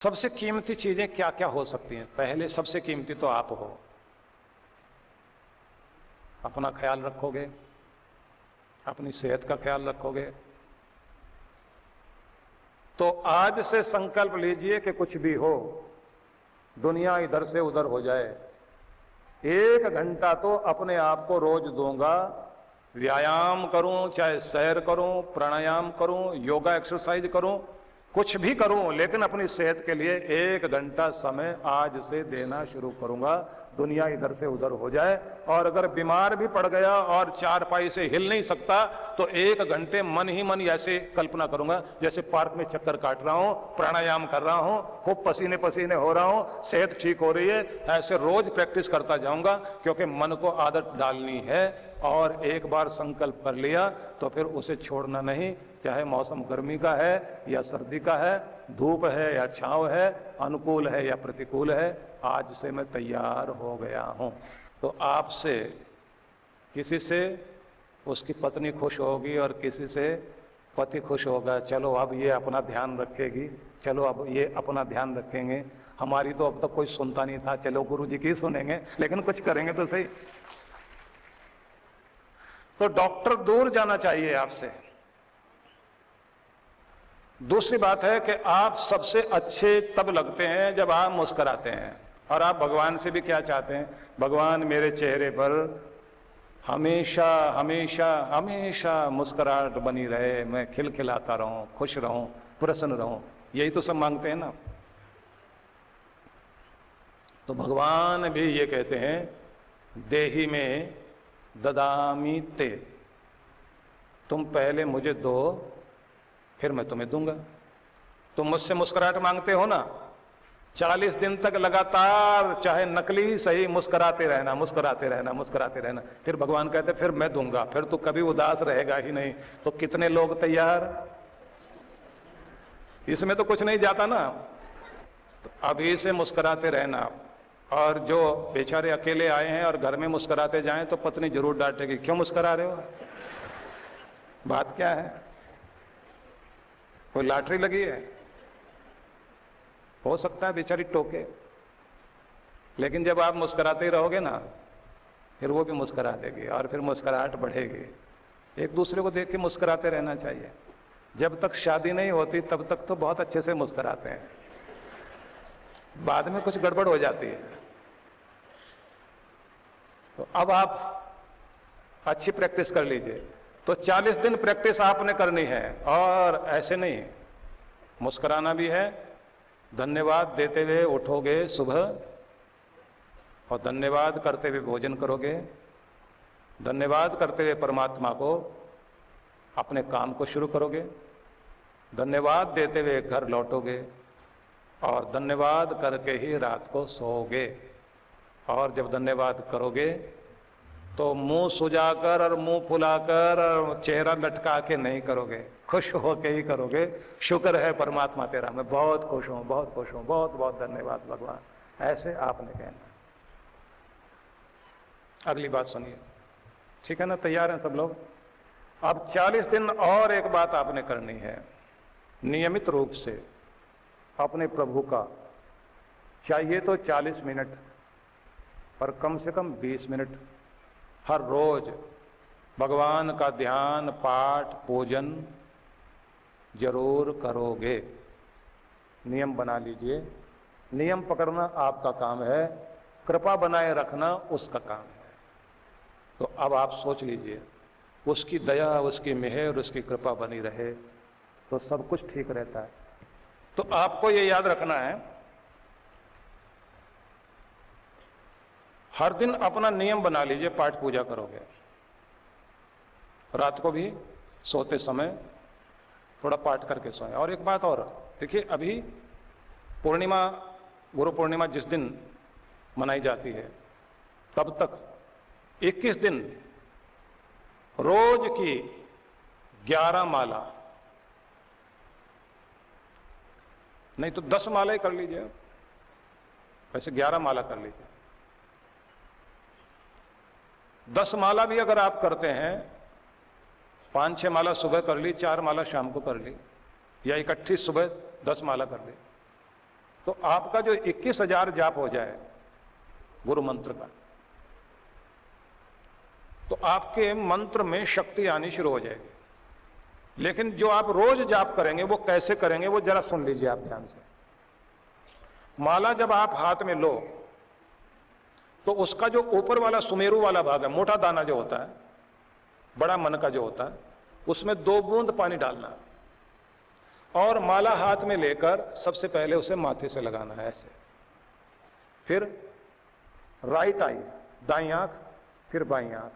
सबसे कीमती चीजें क्या क्या हो सकती हैं? पहले सबसे कीमती तो आप हो। अपना ख्याल रखोगे, अपनी सेहत का ख्याल रखोगे, तो आज से संकल्प लीजिए कि कुछ भी हो, दुनिया इधर से उधर हो जाए, 1 घंटा तो अपने आप को रोज दूंगा। व्यायाम करूं, चाहे सैर करूं, प्राणायाम करूं, योगा एक्सरसाइज करूं, कुछ भी करूं, लेकिन अपनी सेहत के लिए 1 घंटा समय आज से देना शुरू करूंगा। दुनिया इधर से उधर हो जाए, और अगर बीमार भी पड़ गया और चारपाई से हिल नहीं सकता, तो 1 घंटे मन ही मन ऐसे कल्पना करूंगा जैसे पार्क में चक्कर काट रहा हूं, प्राणायाम कर रहा हूं, खूब पसीने पसीने हो रहा हूं, सेहत ठीक हो रही है। ऐसे रोज प्रैक्टिस करता जाऊंगा, क्योंकि मन को आदत डालनी है, और एक बार संकल्प कर लिया तो फिर उसे छोड़ना नहीं। चाहे मौसम गर्मी का है या सर्दी का है, धूप है या छांव है, अनुकूल है या प्रतिकूल है, आज से मैं तैयार हो गया हूं। तो आपसे किसी से उसकी पत्नी खुश होगी और किसी से पति खुश होगा। चलो अब ये अपना ध्यान रखेगी, चलो अब ये अपना ध्यान रखेंगे। हमारी तो अब तक कोई सुनता नहीं था, चलो गुरु जी की सुनेंगे, लेकिन कुछ करेंगे तो सही। तो डॉक्टर दूर जाना चाहिए आपसे। दूसरी बात है कि आप सबसे अच्छे तब लगते हैं जब आप मुस्कुराते हैं। और आप भगवान से भी क्या चाहते हैं? भगवान मेरे चेहरे पर हमेशा हमेशा हमेशा मुस्कुराहट बनी रहे, मैं खिलखिलाता रहूं, खुश रहूं, प्रसन्न रहूं। यही तो सब मांगते हैं ना। तो भगवान भी ये कहते हैं, देही में ददामी ते, तुम पहले मुझे दो, फिर मैं तुम्हें दूंगा। तुम मुझसे मुस्कुराहट मांगते हो ना, 40 दिन तक लगातार, चाहे नकली ही सही, मुस्कुराते रहना, मुस्कुराते रहना, मुस्कुराते रहना। फिर भगवान कहते फिर मैं दूंगा, फिर तो कभी उदास रहेगा ही नहीं। तो कितने लोग तैयार? इसमें तो कुछ नहीं जाता ना। तो अभी से मुस्कुराते रहना। और जो बेचारे अकेले आए हैं और घर में मुस्कुराते जाएं तो पत्नी जरूर डांटेगी, क्यों मुस्कुरा रहे हो, बात क्या है? कोई लॉटरी लगी है? हो सकता है बेचारी टोके, लेकिन जब आप मुस्कुराते ही रहोगे ना, फिर वो भी मुस्कुरा देगी और फिर मुस्कुराहट बढ़ेगी। एक दूसरे को देख के मुस्कुराते रहना चाहिए। जब तक शादी नहीं होती तब तक तो बहुत अच्छे से मुस्कुराते हैं, बाद में कुछ गड़बड़ हो जाती है। तो अब आप अच्छी प्रैक्टिस कर लीजिए। तो 40 दिन प्रैक्टिस आपने करनी है, और ऐसे नहीं, मुस्कुराना भी है। धन्यवाद देते हुए उठोगे सुबह, और धन्यवाद करते हुए भोजन करोगे, धन्यवाद करते हुए परमात्मा को अपने काम को शुरू करोगे, धन्यवाद देते हुए घर लौटोगे, और धन्यवाद करके ही रात को सोओगे। और जब धन्यवाद करोगे तो मुंह सुजाकर और मुंह फुलाकर और चेहरा लटका के नहीं करोगे, खुश होके ही करोगे। शुक्र है परमात्मा तेरा, मैं बहुत खुश हूं, बहुत खुश हूं, बहुत बहुत धन्यवाद भगवान, ऐसे आपने कहना। अगली बात सुनिए, ठीक है ना? तैयार हैं सब लोग? अब 40 दिन और एक बात आपने करनी है। नियमित रूप से अपने प्रभु का, चाहिए तो 40 मिनट, पर कम से कम 20 मिनट हर रोज भगवान का ध्यान, पाठ, पूजन जरूर करोगे। नियम बना लीजिए। नियम पकड़ना आपका काम है, कृपा बनाए रखना उसका काम है। तो अब आप सोच लीजिए, उसकी दया, उसकी मेहर, उसकी कृपा बनी रहे तो सब कुछ ठीक रहता है। तो आपको ये याद रखना है, हर दिन अपना नियम बना लीजिए, पाठ पूजा करोगे। रात को भी सोते समय थोड़ा पाठ करके सोएं। और एक बात और, देखिए अभी पूर्णिमा, गुरु पूर्णिमा जिस दिन मनाई जाती है, तब तक 21 दिन रोज की 11 माला, नहीं तो 10 माला ही कर लीजिए, वैसे 11 माला कर लीजिए। 10 माला भी अगर आप करते हैं, 5-6 माला सुबह कर ली, 4 माला शाम को कर ली, या इकट्ठी सुबह 10 माला कर ली, तो आपका जो 21,000 जाप हो जाए गुरु मंत्र का, तो आपके मंत्र में शक्ति आनी शुरू हो जाएगी। लेकिन जो आप रोज जाप करेंगे वो कैसे करेंगे, वो जरा सुन लीजिए आप ध्यान से। माला जब आप हाथ में लो तो उसका जो ऊपर वाला सुमेरु वाला भाग है, मोटा दाना जो होता है, बड़ा मन का जो होता है, उसमें 2 बूंद पानी डालना और माला हाथ में लेकर सबसे पहले उसे माथे से लगाना है ऐसे, फिर राइट आई दाईं आंख, फिर बाईं आंख,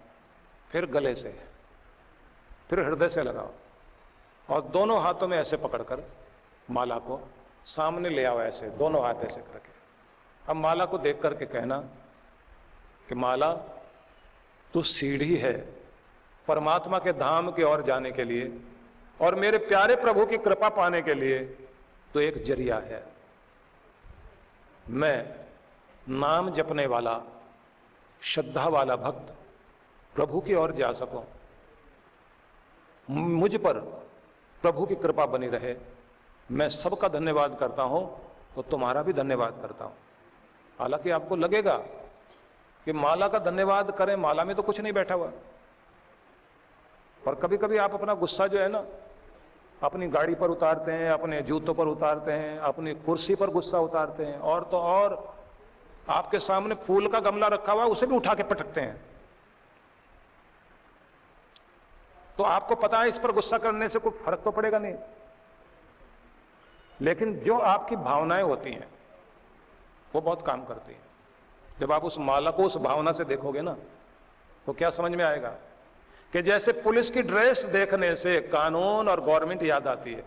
फिर गले से, फिर हृदय से लगाओ और दोनों हाथों में ऐसे पकड़कर माला को सामने ले आओ ऐसे, दोनों हाथ ऐसे करके। अब माला को देख करके कहना कि माला तू सीढ़ी है परमात्मा के धाम की ओर जाने के लिए, और मेरे प्यारे प्रभु की कृपा पाने के लिए तो एक जरिया है। मैं नाम जपने वाला श्रद्धा वाला भक्त प्रभु की ओर जा सकूं, मुझ पर प्रभु की कृपा बनी रहे। मैं सबका धन्यवाद करता हूं तो तुम्हारा भी धन्यवाद करता हूं। हालांकि आपको लगेगा कि माला का धन्यवाद करें, माला में तो कुछ नहीं बैठा हुआ, और कभी कभी आप अपना गुस्सा जो है ना अपनी गाड़ी पर उतारते हैं, अपने जूतों पर उतारते हैं, अपनी कुर्सी पर गुस्सा उतारते हैं, और तो और आपके सामने फूल का गमला रखा हुआ उसे भी उठा के पटकते हैं। तो आपको पता है इस पर गुस्सा करने से कोई फर्क तो पड़ेगा नहीं, लेकिन जो आपकी भावनाएं होती हैं वो बहुत काम करती हैं। जब आप उस माला को उस भावना से देखोगे ना तो क्या समझ में आएगा कि जैसे पुलिस की ड्रेस देखने से कानून और गवर्नमेंट याद आती है,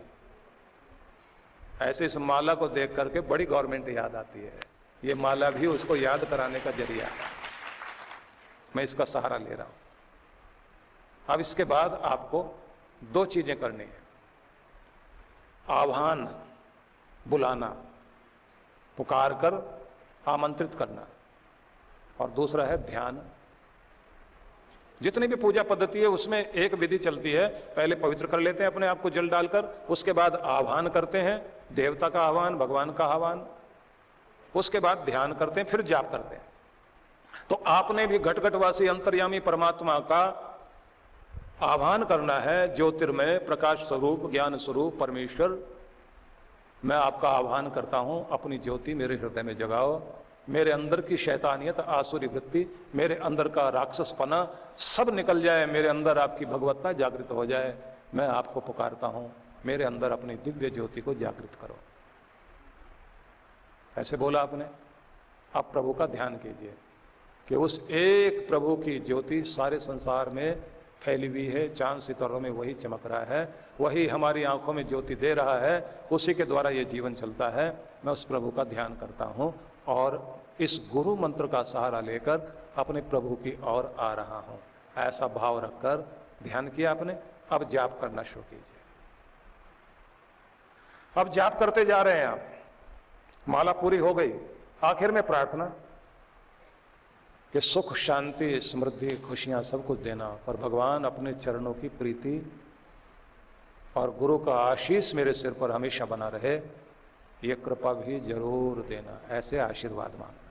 ऐसे इस माला को देख करके बड़ी गवर्नमेंट याद आती है। ये माला भी उसको याद कराने का जरिया है। मैं इसका सहारा ले रहा हूं। अब इसके बाद आपको 2 चीजें करनी है, आह्वान बुलाना, पुकार कर आमंत्रित करना, और दूसरा है ध्यान। जितनी भी पूजा पद्धति है उसमें एक विधि चलती है, पहले पवित्र कर लेते हैं अपने आप को जल डालकर, उसके बाद आह्वान करते हैं, देवता का आह्वान, भगवान का आह्वान, उसके बाद ध्यान करते हैं, फिर जाप करते हैं। तो आपने भी घटघटवासी अंतर्यामी परमात्मा का आह्वान करना है। ज्योतिर्मय प्रकाश स्वरूप ज्ञान स्वरूप परमेश्वर, मैं आपका आह्वान करता हूं, अपनी ज्योति मेरे हृदय में जगाओ, मेरे अंदर की शैतानियत, आसुरी वृत्ति, मेरे अंदर का राक्षसपना सब निकल जाए, मेरे अंदर आपकी भगवत्ता जागृत हो जाए। मैं आपको पुकारता हूं, मेरे अंदर अपनी दिव्य ज्योति को जागृत करो। ऐसे बोला आपने। आप प्रभु का ध्यान कीजिए कि उस एक प्रभु की ज्योति सारे संसार में फैली हुई है, चांद सितारों में वही चमक रहा है, वही हमारी आंखों में ज्योति दे रहा है, उसी के द्वारा ये जीवन चलता है। मैं उस प्रभु का ध्यान करता हूं और इस गुरु मंत्र का सहारा लेकर अपने प्रभु की ओर आ रहा हूं। ऐसा भाव रखकर ध्यान किया आपने। अब जाप करना शुरू कीजिए। अब जाप करते जा रहे हैं आप, माला पूरी हो गई। आखिर में प्रार्थना कि सुख शांति समृद्धि खुशियां सब कुछ देना, और भगवान अपने चरणों की प्रीति और गुरु का आशीष मेरे सिर पर हमेशा बना रहे, ये कृपा भी जरूर देना। ऐसे आशीर्वाद मांग।